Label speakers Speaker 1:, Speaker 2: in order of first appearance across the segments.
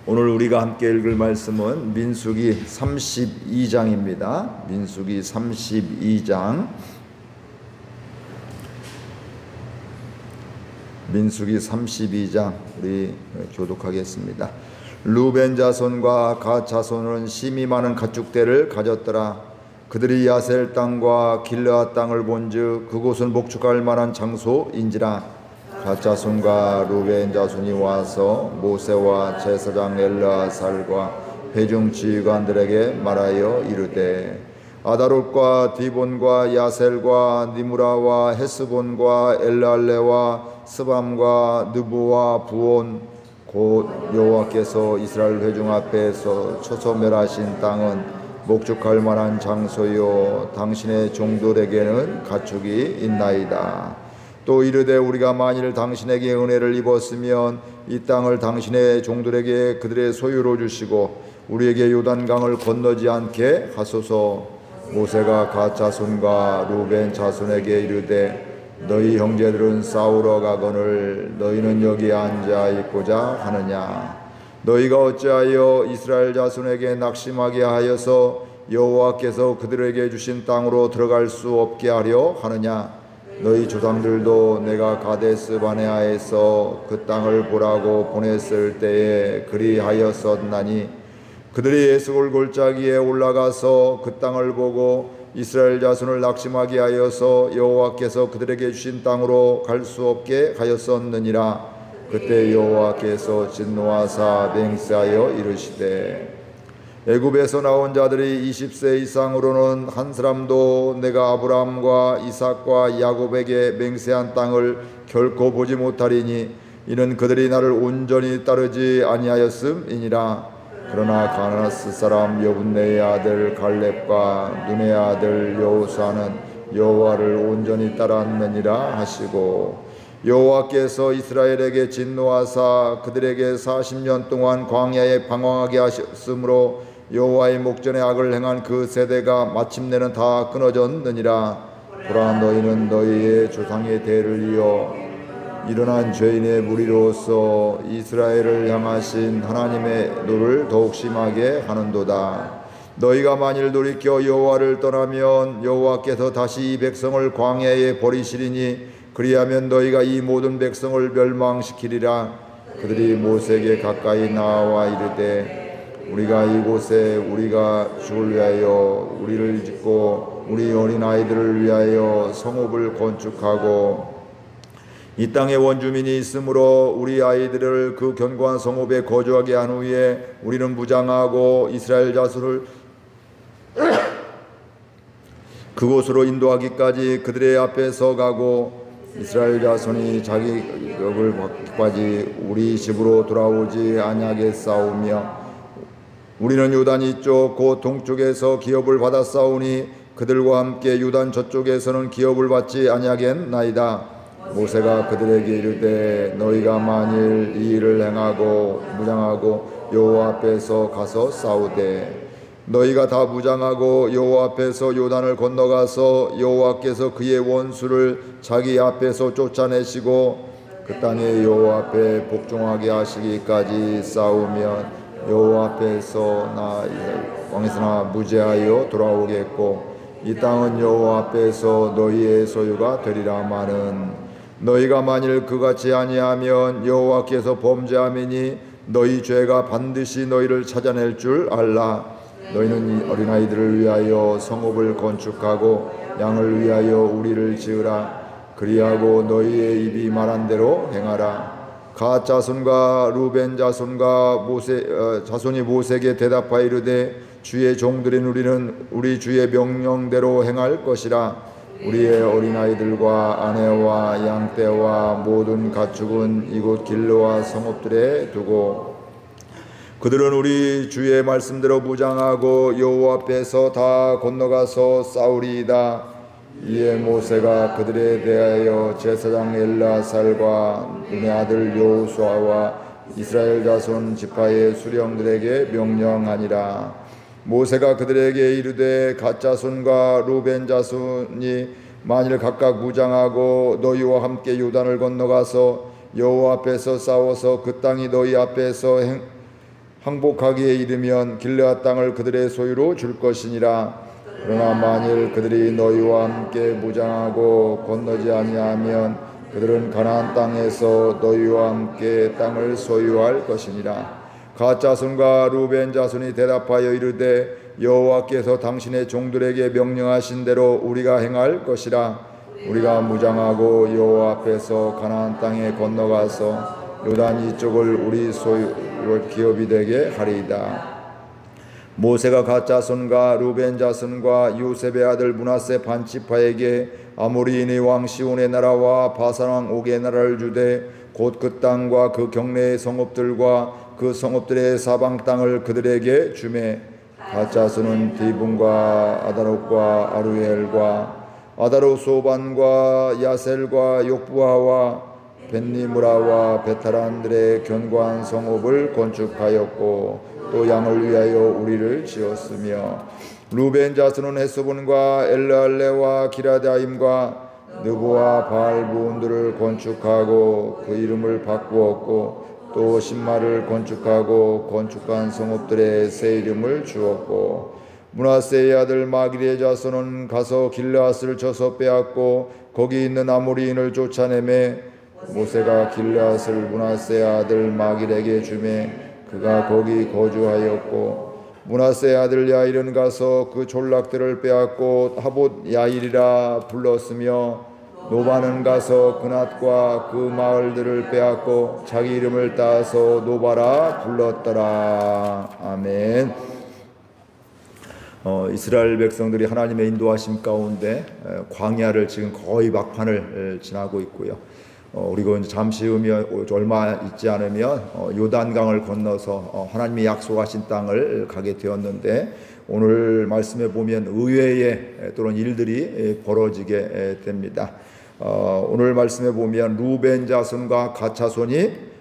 Speaker 1: 오늘 우리가 함께 읽을 말씀은 민수기 32장입니다. 민수기 32장. 민수기 32장 우리 교독하겠습니다. 루벤 자손과 갓 자손은 심히 많은 가축대를 가졌더라. 그들이 야셀 땅과 길르앗 땅을 본즉 그곳은 목축할 만한 장소인지라. 갓 자손과 루벤 자손이 와서 모세와 제사장 엘르아살과 회중 지휘관들에게 말하여 이르되 아다롯과 디본과 야셀과 니무라와 헤스본과 엘랄레와 스밤과 느보와 부온 곧 여호와께서 이스라엘 회중 앞에서 초소멸하신 땅은 목축할 만한 장소요 당신의 종들에게는 가축이 있나이다. 또 이르되 우리가 만일 당신에게 은혜를 입었으면 이 땅을 당신의 종들에게 그들의 소유로 주시고 우리에게 요단강을 건너지 않게 하소서. 모세가 갓 자손과 루벤 자손에게 이르되 너희 형제들은 싸우러 가거늘 너희는 여기 앉아 있고자 하느냐. 너희가 어찌하여 이스라엘 자손에게 낙심하게 하여서 여호와께서 그들에게 주신 땅으로 들어갈 수 없게 하려 하느냐. 너희 조상들도 내가 가데스 바네아에서 그 땅을 보라고 보냈을 때에 그리하였었나니 그들이 에스골 골짜기에 올라가서 그 땅을 보고 이스라엘 자손을 낙심하게 하여서 여호와께서 그들에게 주신 땅으로 갈 수 없게 하였었느니라. 그때 여호와께서 진노하사 맹세하여 이르시되 애굽에서 나온 자들이 20세 이상으로는 한 사람도 내가 아브라함과 이삭과 야곱에게 맹세한 땅을 결코 보지 못하리니 이는 그들이 나를 온전히 따르지 아니하였음이니라. 그러나 가나스 사람 여분네의 아들 갈렙과 눈의 아들 여호수아는 여호와를 온전히 따랐느니라 하시고 여호와께서 이스라엘에게 진노하사 그들에게 40년 동안 광야에 방황하게 하셨으므로 여호와의 목전에 악을 행한 그 세대가 마침내는 다 끊어졌느니라. 보라 너희는 너희의 조상의 대를 이어 일어난 죄인의 무리로서 이스라엘을 향하신 하나님의 노를 더욱 심하게 하는도다. 너희가 만일 돌이켜 여호와를 떠나면 여호와께서 다시 이 백성을 광야에 버리시리니 그리하면 너희가 이 모든 백성을 멸망시키리라. 그들이 모세에게 가까이 나와 이르되 우리가 이곳에 우리가 주를 위하여 우리를 짓고 우리 어린아이들을 위하여 성읍을 건축하고 이 땅에 원주민이 있으므로 우리 아이들을 그 견고한 성읍에 거주하게 한 후에 우리는 무장하고 이스라엘 자손을 그곳으로 인도하기까지 그들의 앞에 서가고 이스라엘 자손이 자기 격을 받기까지 우리 집으로 돌아오지 아니하게 싸우며 우리는 요단 이쪽 곧 동쪽에서 기업을 받아 싸우니 그들과 함께 요단 저쪽에서는 기업을 받지 아니하겠나이다. 모세가 그들에게 이르되 너희가 만일 이 일을 행하고 무장하고 여호와 앞에서 가서 싸우되 너희가 다 무장하고 여호와 앞에서 요단을 건너가서 여호와께서 그의 원수를 자기 앞에서 쫓아내시고 그 땅에 여호와 앞에 복종하게 하시기까지 싸우면 여호와 앞에서 나 왕에서나 무죄하여 돌아오겠고 이 땅은 여호와 앞에서 너희의 소유가 되리라마는 너희가 만일 그같이 아니하면 여호와께서 범죄함이니 너희 죄가 반드시 너희를 찾아낼 줄 알라. 너희는 어린아이들을 위하여 성읍을 건축하고 양을 위하여 우리를 지으라. 그리하고 너희의 입이 말한 대로 행하라. 갓 자손과 루벤 자손과 자손이 모세에게 대답하여 이르되 주의 종들인 우리는 우리 주의 명령대로 행할 것이라. 우리의 어린아이들과 아내와 양떼와 모든 가축은 이곳 길르와 성읍들에 두고 그들은 우리 주의 말씀대로 무장하고 여호와 앞에서 다 건너가서 싸우리이다. 이에 모세가 그들에 대하여 제사장 엘르아살과 눈의 아들 여호수아와 이스라엘 자손 지파의 수령들에게 명령하니라. 모세가 그들에게 이르되 갓 자손과 루벤 자손이 만일 각각 무장하고 너희와 함께 요단을 건너가서 여호와 앞에서 싸워서 그 땅이 너희 앞에서 항복하기에 이르면 길르앗 땅을 그들의 소유로 줄 것이니라. 그러나 만일 그들이 너희와 함께 무장하고 건너지 아니하면 그들은 가나안 땅에서 너희와 함께 땅을 소유할 것이니라. 갓 자손과 루벤 자손이 대답하여 이르되 여호와께서 당신의 종들에게 명령하신 대로 우리가 행할 것이라. 우리가 무장하고 여호와 앞에서 가나안 땅에 건너가서 요단 이쪽을 우리 소유 기업이 되게 하리이다. 모세가 갓 자손과 루벤 자손과 요셉의 아들 므낫세 반지파에게 아모리인의 왕 시온의 나라와 바산 왕 옥의 나라를 주되 곧 그 땅과 그 경내의 성읍들과 그 성읍들의 사방 땅을 그들에게 주매 갓 자손은 디분과 아다롯과 아루엘과 아다롯 소반과 야셀과 욕부하와 벤니무라와 베타란들의 견고한 성읍을 건축하였고 또 양을 위하여 우리를 지었으며 루벤 자손은 헤스본과 엘르알레와 기라다임과 느보와 바알부온들을 건축하고 그 이름을 바꾸었고 또 신마를 건축하고 건축한 성읍들의 새 이름을 주었고 므낫세의 아들 마길의 자손은 가서 길르앗을 쳐서 빼앗고 거기 있는 아모리인을 쫓아내매 모세가 길르앗을 므낫세의 아들 마길에게 주매 그가 거기 거주하였고 므낫세의 아들 야일은 가서 그 졸락들을 빼앗고 하봇 야일이라 불렀으며 노바는 가서 그낫과 그 마을들을 빼앗고 자기 이름을 따서 노바라 불렀더라. 아멘. 이스라엘 백성들이 하나님의 인도하심 가운데 광야를 지금 거의 막판을 지나고 있고요. 그리고 잠시 후면 얼마 있지 않으면 요단강을 건너서 하나님이 약속하신 땅을 가게 되었는데 오늘 말씀에 보면 의외의 또는 일들이 벌어지게 됩니다. 오늘 말씀에 보면 루벤 자손과 갓 자손이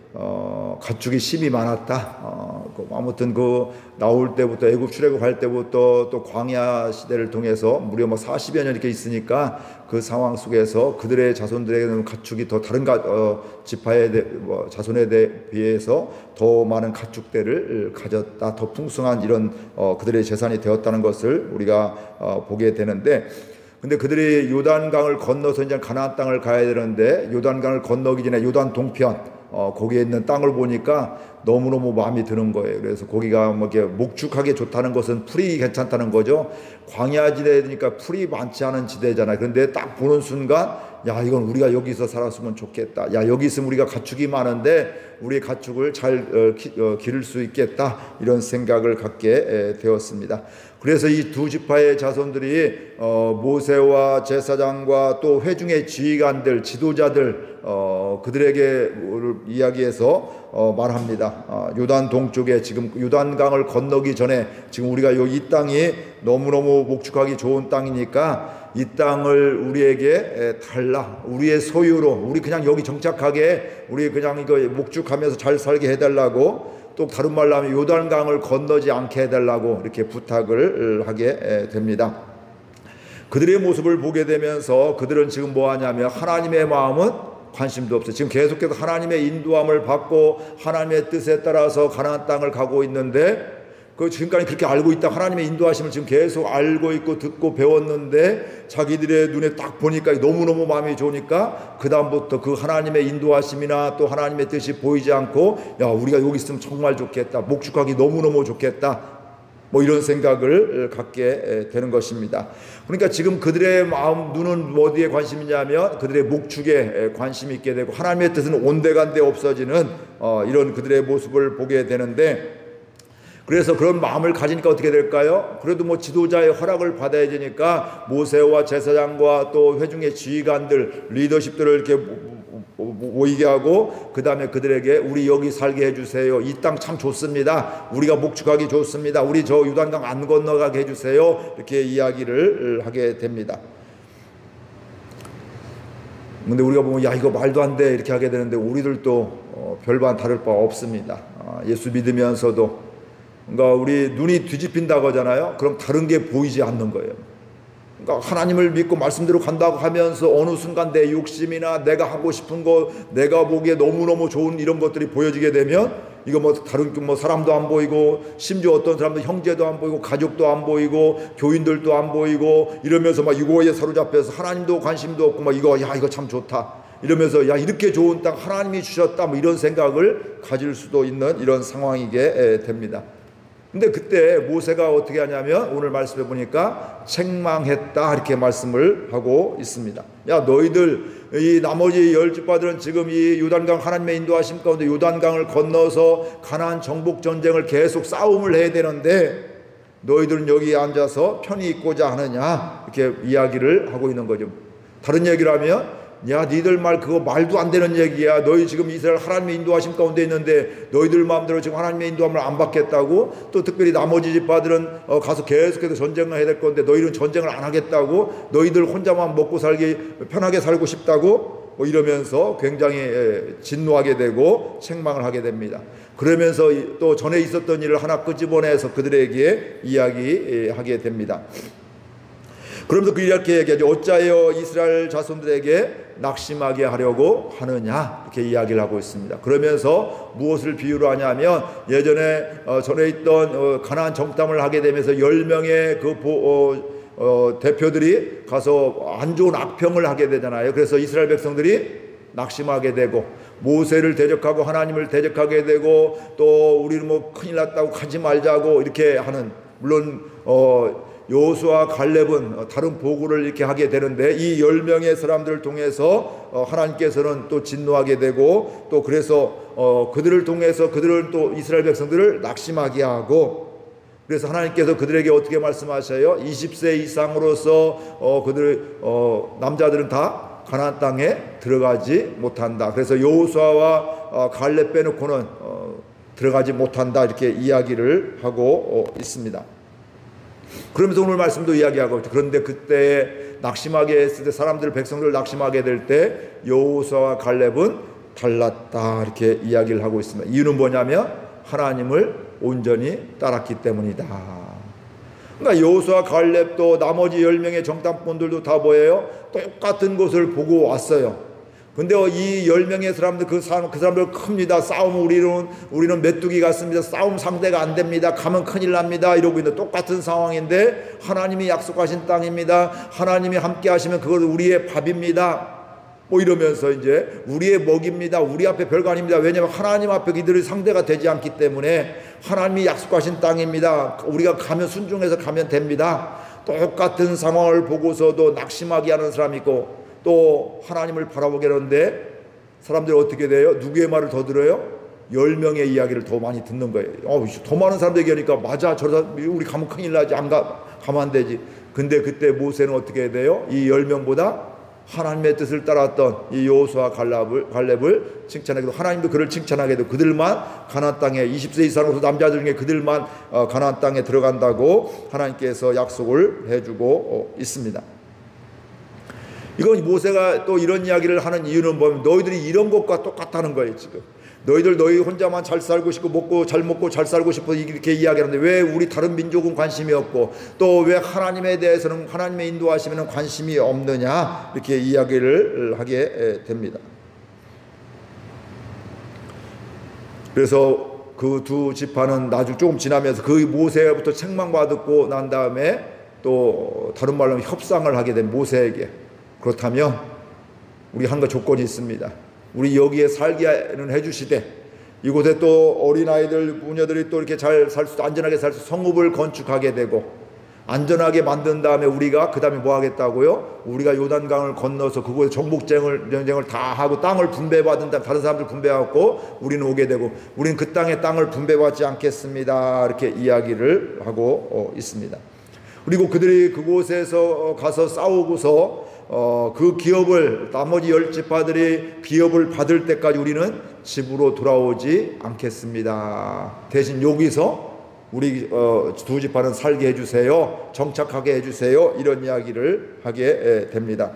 Speaker 1: 가축이 심이 많았다. 아무튼 그 나올 때부터 애굽 출애굽할 때부터 또 광야 시대를 통해서 무려 40여 년 이렇게 있으니까 그 상황 속에서 그들의 자손들에게는 가축이 더 다른 지파의 자손에 비해서 더 많은 가축대를 가졌다. 더 풍성한 이런 그들의 재산이 되었다는 것을 우리가 보게 되는데 근데 그들이 요단강을 건너서 이제 가나안 땅을 가야 되는데 요단강을 건너기 전에 요단 동편 거기에 있는 땅을 보니까 너무너무 마음이 드는 거예요. 그래서 거기가 뭐 이렇게 목축하기 좋다는 것은 풀이 괜찮다는 거죠. 광야지대니까 풀이 많지 않은 지대잖아요. 그런데 딱 보는 순간 야 이건 우리가 여기서 살았으면 좋겠다. 야 여기 있으면 우리가 가축이 많은데 우리의 가축을 잘 기를 수 있겠다. 이런 생각을 갖게 되었습니다. 그래서 이 두 지파의 자손들이 모세와 제사장과 또 회중의 지휘관들, 지도자들 그들에게 이야기해서 말합니다. 요단 동쪽에 지금 요단강을 건너기 전에 지금 우리가 여기 이 땅이 너무너무 목축하기 좋은 땅이니까 이 땅을 우리에게 달라. 우리의 소유로 우리 그냥 여기 정착하게 우리 그냥 이거 목축하면서 잘 살게 해달라고 또 다른 말로 하면 요단강을 건너지 않게 해달라고 이렇게 부탁을 하게 됩니다. 그들의 모습을 보게 되면서 그들은 지금 뭐 하냐면 하나님의 마음은 관심도 없어요. 지금 계속해서 하나님의 인도함을 받고 하나님의 뜻에 따라서 가나안 땅을 가고 있는데 그 지금까지 그렇게 알고 있다. 하나님의 인도하심을 지금 계속 알고 있고 듣고 배웠는데 자기들의 눈에 딱 보니까 너무너무 마음이 좋으니까 그 다음부터 그 하나님의 인도하심이나 또 하나님의 뜻이 보이지 않고 야 우리가 여기 있으면 정말 좋겠다. 목축하기 너무너무 좋겠다. 뭐 이런 생각을 갖게 되는 것입니다. 그러니까 지금 그들의 마음 눈은 어디에 관심이냐면 그들의 목축에 관심이 있게 되고 하나님의 뜻은 온데간데 없어지는 이런 그들의 모습을 보게 되는데 그래서 그런 마음을 가지니까 어떻게 될까요? 그래도 뭐 지도자의 허락을 받아야 되니까 모세와 제사장과 또 회중의 지휘관들, 리더십들을 이렇게 모이게 하고 그 다음에 그들에게 우리 여기 살게 해주세요. 이 땅 참 좋습니다. 우리가 목축하기 좋습니다. 우리 저 요단강 안 건너가게 해주세요. 이렇게 이야기를 하게 됩니다. 근데 우리가 보면 야 이거 말도 안 돼 이렇게 하게 되는데 우리들도 별반 다를 바 없습니다. 예수 믿으면서도 그러니까 우리 눈이 뒤집힌다고 하잖아요. 그럼 다른 게 보이지 않는 거예요. 그러니까 하나님을 믿고 말씀대로 간다고 하면서 어느 순간 내 욕심이나 내가 하고 싶은 거 내가 보기에 너무너무 좋은 이런 것들이 보여지게 되면 이거 뭐 다른 뭐 사람도 안 보이고, 심지어 어떤 사람도 형제도 안 보이고, 가족도 안 보이고, 교인들도 안 보이고, 이러면서 막 이거에 사로잡혀서 하나님도 관심도 없고, 막 이거 참 좋다 이러면서, 야, 이렇게 좋은 땅 하나님이 주셨다, 뭐 이런 생각을 가질 수도 있는 이런 상황이게 됩니다. 근데 그때 모세가 어떻게 하냐면, 오늘 말씀해 보니까 책망했다 이렇게 말씀을 하고 있습니다. 야, 너희들 이 나머지 10지파들은 지금 이 요단강 하나님의 인도하심 가운데 요단강을 건너서 가나안 정복 전쟁을 계속 싸움을 해야 되는데 너희들은 여기 앉아서 편히 있고자 하느냐, 이렇게 이야기를 하고 있는 거죠. 다른 얘기를 하면, 야, 니들 말 그거 말도 안 되는 얘기야. 너희 지금 이스라엘 하나님의 인도하심 가운데 있는데 너희들 마음대로 지금 하나님의 인도함을 안 받겠다고? 또 특별히 나머지 지파들은 가서 계속해서 전쟁을 해야 될 건데 너희는 전쟁을 안 하겠다고? 너희들 혼자만 먹고 살기 편하게 살고 싶다고? 뭐 이러면서 굉장히 진노하게 되고 책망을 하게 됩니다. 그러면서 또 전에 있었던 일을 하나 끄집어내서 그들에게 이야기하게 됩니다. 그러면서 이렇게 얘기하죠. 어찌하여 이스라엘 자손들에게 낙심하게 하려고 하느냐, 이렇게 이야기를 하고 있습니다. 그러면서 무엇을 비유로 하냐면, 예전에 전에 있던 가나안 정탐을 하게 되면서 10명의 그 대표들이 가서 안 좋은 악평을 하게 되잖아요. 그래서 이스라엘 백성들이 낙심하게 되고 모세를 대적하고 하나님을 대적하게 되고, 또 우리는 뭐 큰일 났다고 가지 말자고 이렇게 하는, 물론 여호수아와 갈렙은 다른 보고를 이렇게 하게 되는데, 이 10명의 사람들을 통해서 하나님께서는 또 진노하게 되고, 또 그래서 그들을 통해서 그들은 또 이스라엘 백성들을 낙심하게 하고, 그래서 하나님께서 그들에게 어떻게 말씀하셔요? 20세 이상으로서 그들 남자들은 다 가나안 땅에 들어가지 못한다. 그래서 여호수아와 갈렙 빼놓고는 들어가지 못한다, 이렇게 이야기를 하고 있습니다. 그러면서 오늘 말씀도 이야기하고 있죠. 그런데 그때 낙심하게 했을 때, 사람들 백성들을 낙심하게 될 때 여호수아와 갈렙은 달랐다, 이렇게 이야기를 하고 있습니다. 이유는 뭐냐면 하나님을 온전히 따랐기 때문이다. 그러니까 여호수아와 갈렙도 나머지 10명의 정탐꾼들도 다 뭐예요? 똑같은 것을 보고 왔어요. 근데 이 10명의 사람들, 그 사람들 큽니다. 싸움 우리는 메뚜기 같습니다. 싸움 상대가 안 됩니다. 가면 큰일 납니다. 이러고 있는 똑같은 상황인데, 하나님이 약속하신 땅입니다. 하나님이 함께 하시면 그건 우리의 밥입니다. 뭐 이러면서 이제 우리의 먹입니다. 우리 앞에 별거 아닙니다. 왜냐하면 하나님 앞에 이들이 상대가 되지 않기 때문에 하나님이 약속하신 땅입니다. 우리가 가면 순종해서 가면 됩니다. 똑같은 상황을 보고서도 낙심하게 하는 사람이 있고, 또 하나님을 바라보게 하는데 사람들이 어떻게 돼요? 누구의 말을 더 들어요? 10명의 이야기를 더 많이 듣는 거예요. 더 많은 사람들 얘기하니까, 맞아, 우리 가면 큰일 나지, 가면 안 되지. 근데 그때 모세는 어떻게 돼요? 이 10명보다 하나님의 뜻을 따랐던 이 여호수아 갈렙을 칭찬하기도, 하나님도 그를 칭찬하게도, 그들만 가나안 땅에 20세 이상으로 남자들 중에 그들만 가나안 땅에 들어간다고 하나님께서 약속을 해주고 있습니다. 이건 모세가 또 이런 이야기를 하는 이유는 뭐냐면, 너희들이 이런 것과 똑같다는 거예요. 지금 너희 혼자만 잘 살고 싶고 잘 먹고 잘 살고 싶어 이렇게 이야기하는데, 왜 우리 다른 민족은 관심이 없고 또 왜 하나님에 대해서는, 하나님의 인도하시면 관심이 없느냐, 이렇게 이야기를 하게 됩니다. 그래서 그 두 지파는 나중 조금 지나면서 그 모세부터 책망받고 난 다음에 또 다른 말로 하면 협상을 하게 된 모세에게, 그렇다면 우리 한 가지 조건이 있습니다. 우리 여기에 살게는 해주시되, 이곳에 또 어린아이들, 부녀들이 또 이렇게 잘 살 수, 안전하게 살 수, 성읍을 건축하게 되고 안전하게 만든 다음에 우리가 그 다음에 뭐 하겠다고요? 우리가 요단강을 건너서 그곳에 정복전쟁을 다 하고 땅을 분배받은 다음 다른 사람들 분배하고 우리는 오게 되고, 우리는 그 땅을 분배받지 않겠습니다, 이렇게 이야기를 하고 있습니다. 그리고 그들이 그곳에서 가서 싸우고서 그 기업을, 나머지 10지파들이 기업을 받을 때까지 우리는 집으로 돌아오지 않겠습니다. 대신 여기서 우리 두 지파는 살게 해주세요, 정착하게 해주세요, 이런 이야기를 하게 됩니다.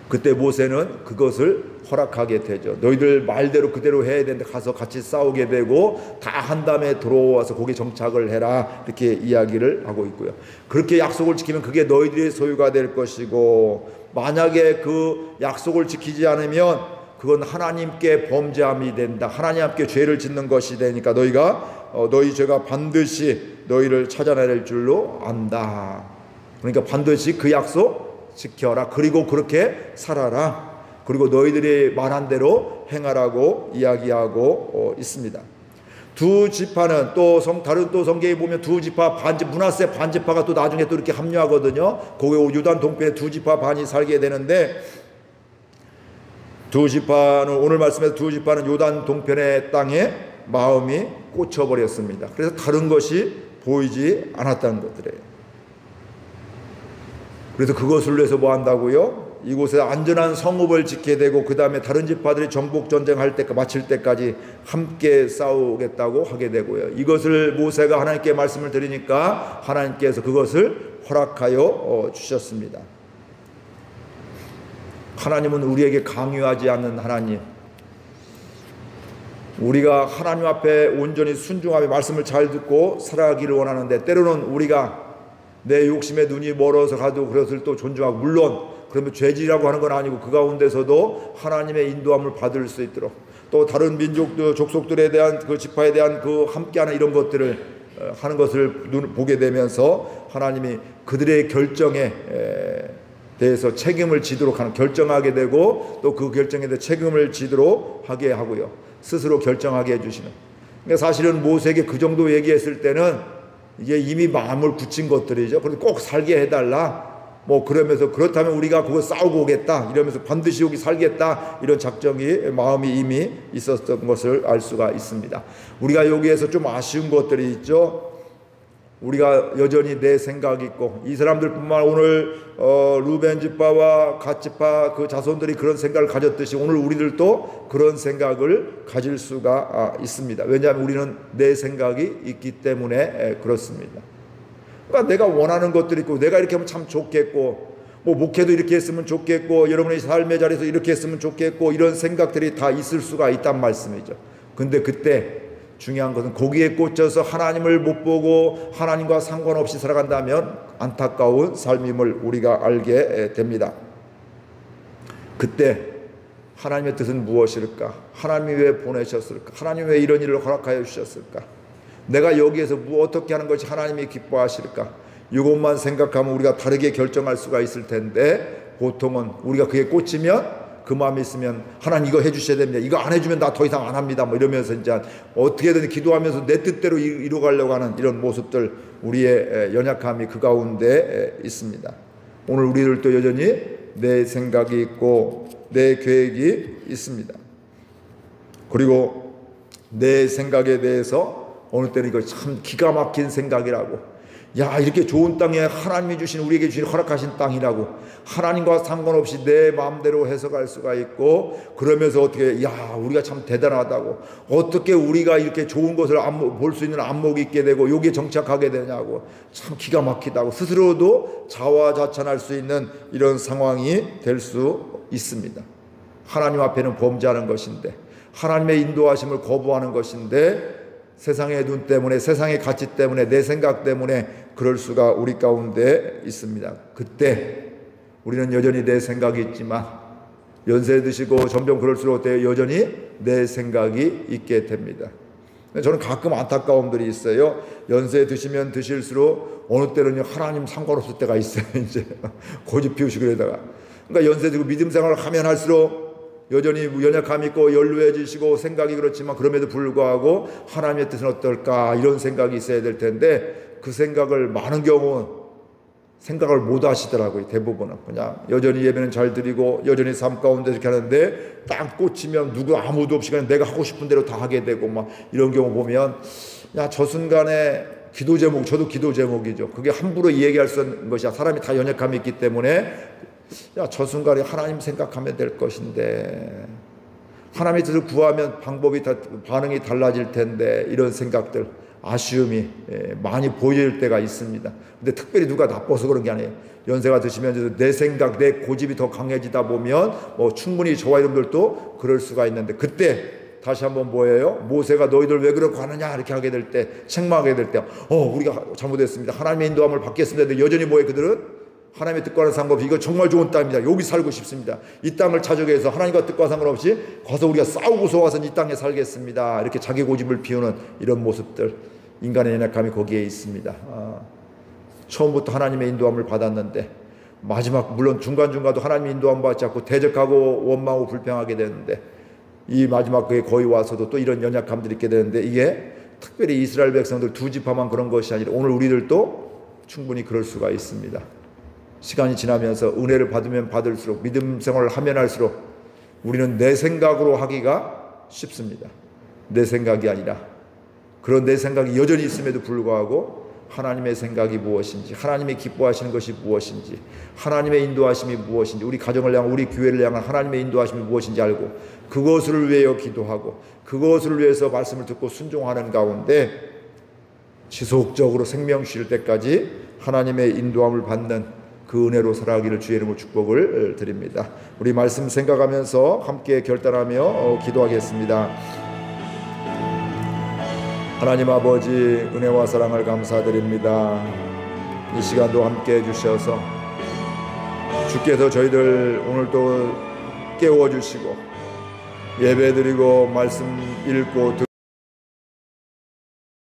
Speaker 1: 그때 모세는 그것을 허락하게 되죠. 너희들 말대로 그대로 해야 되는데 가서 같이 싸우게 되고 다 한 다음에 들어와서 거기 정착을 해라, 이렇게 이야기를 하고 있고요. 그렇게 약속을 지키면 그게 너희들의 소유가 될 것이고, 만약에 그 약속을 지키지 않으면 그건 하나님께 범죄함이 된다. 하나님께 죄를 짓는 것이 되니까 너희가 너희 죄가 반드시 너희를 찾아낼 줄로 안다. 그러니까 반드시 그 약속 지켜라. 그리고 그렇게 살아라. 그리고 너희들이 말한 대로 행하라고 이야기하고 있습니다. 두 지파는 다른 성경에 보면 두 지파 므낫세 반지파가 또 나중에 또 이렇게 합류하거든요. 거기 요단 동편에 두 지파 반이 살게 되는데, 두 지파는 오늘 말씀에서 두 지파는 요단 동편의 땅에 마음이 꽂혀버렸습니다. 그래서 다른 것이 보이지 않았다는 것들이에요. 그래서 그것을 위해서 뭐 한다고요? 이곳에 안전한 성읍을 짓게 되고 그 다음에 다른 지파들이 정복 전쟁할 때 마칠 때까지 함께 싸우겠다고 하게 되고요. 이것을 모세가 하나님께 말씀을 드리니까 하나님께서 그것을 허락하여 주셨습니다. 하나님은 우리에게 강요하지 않는 하나님, 우리가 하나님 앞에 온전히 순종하며 말씀을 잘 듣고 살아가기를 원하는데, 때로는 우리가 내 욕심에 눈이 멀어서 가도 그것을 또 존중하고, 물론 그러면 죄질이라고 하는 건 아니고 그 가운데서도 하나님의 인도함을 받을 수 있도록, 또 다른 민족들 족속들에 대한 그 지파에 대한 그 함께하는 이런 것들을 하는 것을 보게 되면서 하나님이 그들의 결정에 대해서 책임을 지도록 하는, 결정하게 되고 또 그 결정에 대해 책임을 지도록 하게 하고요, 스스로 결정하게 해주시는. 그러니까 사실은 모세에게 그 정도 얘기했을 때는 이게 이미 마음을 굳힌 것들이죠. 그래서 꼭 살게 해달라, 뭐 그러면서 그렇다면 우리가 그거 싸우고 오겠다 이러면서 반드시 여기 살겠다, 이런 작정이 마음이 이미 있었던 것을 알 수가 있습니다. 우리가 여기에서 좀 아쉬운 것들이 있죠. 우리가 여전히 내 생각이 있고, 이 사람들뿐만 오늘 루벤 지파와 갓 지파 그 자손들이 그런 생각을 가졌듯이 오늘 우리들도 그런 생각을 가질 수가 있습니다. 왜냐하면 우리는 내 생각이 있기 때문에 그렇습니다. 그러니까 내가 원하는 것들이 있고, 내가 이렇게 하면 참 좋겠고, 뭐 목회도 이렇게 했으면 좋겠고, 여러분의 삶의 자리에서 이렇게 했으면 좋겠고, 이런 생각들이 다 있을 수가 있단 말씀이죠. 근데 그때 중요한 것은 거기에 꽂혀서 하나님을 못 보고 하나님과 상관없이 살아간다면 안타까운 삶임을 우리가 알게 됩니다. 그때 하나님의 뜻은 무엇일까? 하나님이 왜 보내셨을까? 하나님이 왜 이런 일을 허락하여 주셨을까? 내가 여기에서 어떻게 하는 것이 하나님이 기뻐하실까? 이것만 생각하면 우리가 다르게 결정할 수가 있을 텐데, 보통은 우리가 그게 꽂히면, 그 마음이 있으면 하나님 이거 해주셔야 됩니다, 이거 안 해주면 나 더 이상 안 합니다, 뭐 이러면서 이제 어떻게든 기도하면서 내 뜻대로 이루어가려고 하는 이런 모습들, 우리의 연약함이 그 가운데 있습니다. 오늘 우리들도 여전히 내 생각이 있고 내 계획이 있습니다. 그리고 내 생각에 대해서 어느 때는 이거 참 기가 막힌 생각이라고, 야, 이렇게 좋은 땅에 하나님이 주신, 우리에게 주신 허락하신 땅이라고 하나님과 상관없이 내 마음대로 해석할 수가 있고, 그러면서 어떻게, 야, 우리가 참 대단하다고, 어떻게 우리가 이렇게 좋은 것을 볼 수 있는 안목이 있게 되고 여기에 정착하게 되냐고, 참 기가 막히다고 스스로도 자화자찬할 수 있는 이런 상황이 될 수 있습니다. 하나님 앞에는 범죄하는 것인데, 하나님의 인도하심을 거부하는 것인데, 세상의 눈 때문에, 세상의 가치 때문에, 내 생각 때문에 그럴 수가 우리 가운데 있습니다. 그때 우리는 여전히 내 생각이 있지만, 연세 드시고 점점 그럴수록 여전히 내 생각이 있게 됩니다. 저는 가끔 안타까움들이 있어요. 연세 드시면 드실수록 어느 때는 하나님 상관없을 때가 있어요. 이제 고집 피우시고 그러다가, 그러니까 연세 들고 믿음 생활을 하면 할수록 여전히 연약함이 있고 연루해지시고 생각이 그렇지만, 그럼에도 불구하고 하나님의 뜻은 어떨까, 이런 생각이 있어야 될 텐데, 그 생각을 많은 경우 생각을 못 하시더라고요. 대부분은 그냥 여전히 예배는 잘 드리고 여전히 삶 가운데 이렇게 하는데, 딱 꽂히면 누구 아무도 없이 그냥 내가 하고 싶은 대로 다 하게 되고 막 이런 경우 보면, 야, 저 순간에 기도 제목, 저도 기도 제목이죠. 그게 함부로 얘기할 수 있는 것이야. 사람이 다 연약함이 있기 때문에, 야, 저 순간에 하나님 생각하면 될 것인데, 하나님의 뜻을 구하면 반응이 달라질 텐데, 이런 생각들, 아쉬움이 많이 보일 때가 있습니다. 근데 특별히 누가 나빠서 그런 게 아니에요. 연세가 드시면 내 생각, 내 고집이 더 강해지다 보면 충분히 저와 여러분들도 그럴 수가 있는데, 그때 다시 한번 뭐예요? 모세가 너희들 왜 그렇게 하느냐 이렇게 하게 될 때, 책망하게 될 때, 우리가 잘못했습니다, 하나님의 인도함을 받겠습니다. 근데 여전히 뭐예요? 그들은 하나님의 뜻과는 상관없이 이거 정말 좋은 땅입니다. 여기 살고 싶습니다. 이 땅을 차지하기 위해서 하나님과 뜻과 상관없이 가서 우리가 싸우고서 와서 이 땅에 살겠습니다. 이렇게 자기 고집을 피우는 이런 모습들, 인간의 연약함이 거기에 있습니다. 처음부터 하나님의 인도함을 받았는데 마지막, 물론 중간중간도 하나님의 인도함 받지 않고 대적하고 원망하고 불평하게 되는데, 이 마지막 그에 거의 와서도 또 이런 연약함들이 있게 되는데, 이게 특별히 이스라엘 백성들 두 지파만 그런 것이 아니라 오늘 우리들도 충분히 그럴 수가 있습니다. 시간이 지나면서 은혜를 받으면 받을수록, 믿음 생활을 하면 할수록 우리는 내 생각으로 하기가 쉽습니다. 내 생각이 아니라, 그런 내 생각이 여전히 있음에도 불구하고 하나님의 생각이 무엇인지, 하나님의 기뻐하시는 것이 무엇인지, 하나님의 인도하심이 무엇인지, 우리 가정을 향한, 우리 교회를 향한 하나님의 인도하심이 무엇인지 알고 그것을 위하여 기도하고 그것을 위해서 말씀을 듣고 순종하는 가운데 지속적으로 생명 쉴 때까지 하나님의 인도함을 받는 그 은혜로 살아가기를 주의 이름으로 축복을 드립니다. 우리 말씀 생각하면서 함께 결단하며 기도하겠습니다. 하나님 아버지, 은혜와 사랑을 감사드립니다. 이 시간도 함께 해주셔서 주께서 저희들 오늘도 깨워주시고 예배드리고 말씀 읽고